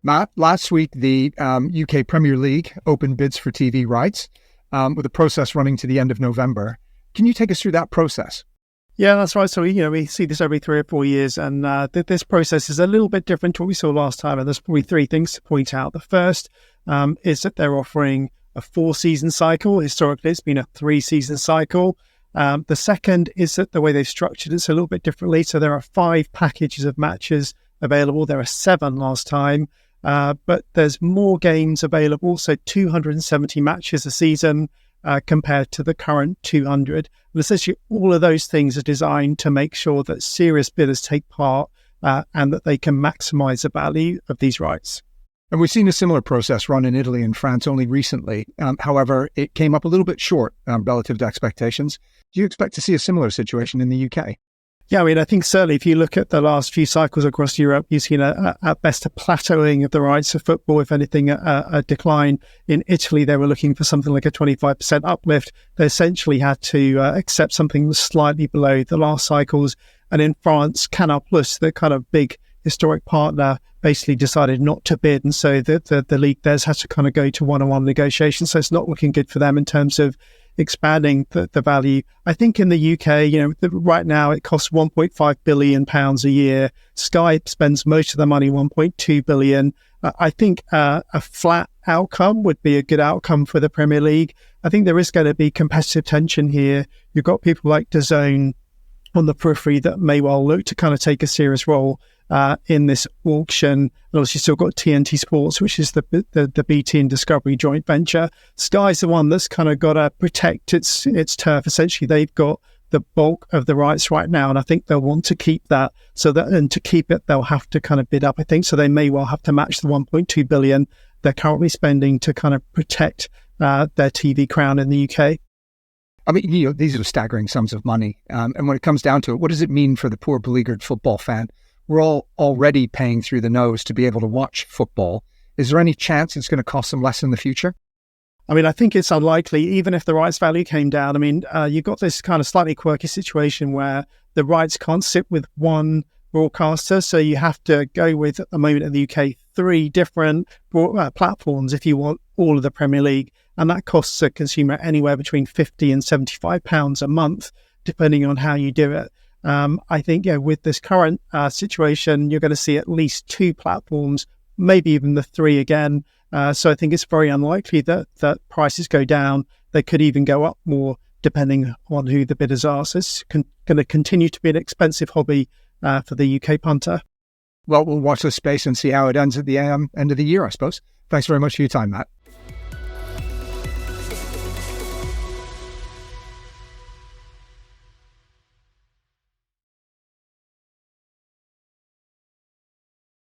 Matt, last week, the UK Premier League opened bids for TV rights with a process running to the end of November. Can you take us through that process? Yeah, that's right. So, we see this every 3 or 4 years, and this process is a little bit different to what we saw last time. And there's probably 3 things to point out. The first is that they're offering a 4-season cycle. Historically, it's been a 3-season cycle. The second is that the way they've structured it's a little bit differently. So there are 5 packages of matches available. There are 7 last time, but there's more games available. So 270 matches a season compared to the current 200. And essentially, all of those things are designed to make sure that serious bidders take part and that they can maximize the value of these rights. And we've seen a similar process run in Italy and France only recently. However, it came up a little bit short relative to expectations. Do you expect to see a similar situation in the UK? Yeah, I think certainly if you look at the last few cycles across Europe, you've seen at best a plateauing of the rights of football, if anything, a decline. In Italy, they were looking for something like a 25% uplift. They essentially had to accept something that was slightly below the last cycles. And in France, Canal Plus, the kind of big historic partner, basically decided not to bid. And so the league there's had to kind of go to one-on-one negotiations. So it's not looking good for them in terms of expanding the value. I think in the UK, right now it costs £1.5 billion a year. Sky spends most of the money, £1.2 billion. I think a flat outcome would be a good outcome for the Premier League. I think there is going to be competitive tension here. You've got people like DAZN on the periphery that may well look to kind of take a serious role in this auction. And obviously still got TNT Sports, which is the BT and Discovery joint venture. Sky's the one that's kind of got to protect its turf. Essentially, they've got the bulk of the rights right now, and I think they'll want to keep that. And to keep it, they'll have to kind of bid up, I think. So they may well have to match the 1.2 billion they're currently spending to kind of protect their TV crown in the UK. I mean, these are staggering sums of money. And when it comes down to it, what does it mean for the poor beleaguered football fan? We're all already paying through the nose to be able to watch football. Is there any chance it's going to cost them less in the future? I think it's unlikely, even if the rights value came down. You've got this kind of slightly quirky situation where the rights can't sit with one broadcaster. So you have to go with, at the moment in the UK, 3 different platforms if you want all of the Premier League. And that costs a consumer anywhere between £50 and £75 a month, depending on how you do it. I think, with this current situation, you're going to see at least 2 platforms, maybe even the 3 again. So I think it's very unlikely that prices go down. They could even go up more, depending on who the bidders are. So it's going to continue to be an expensive hobby for the UK punter. Well, we'll watch this space and see how it ends at the end of the year, I suppose. Thanks very much for your time, Matt.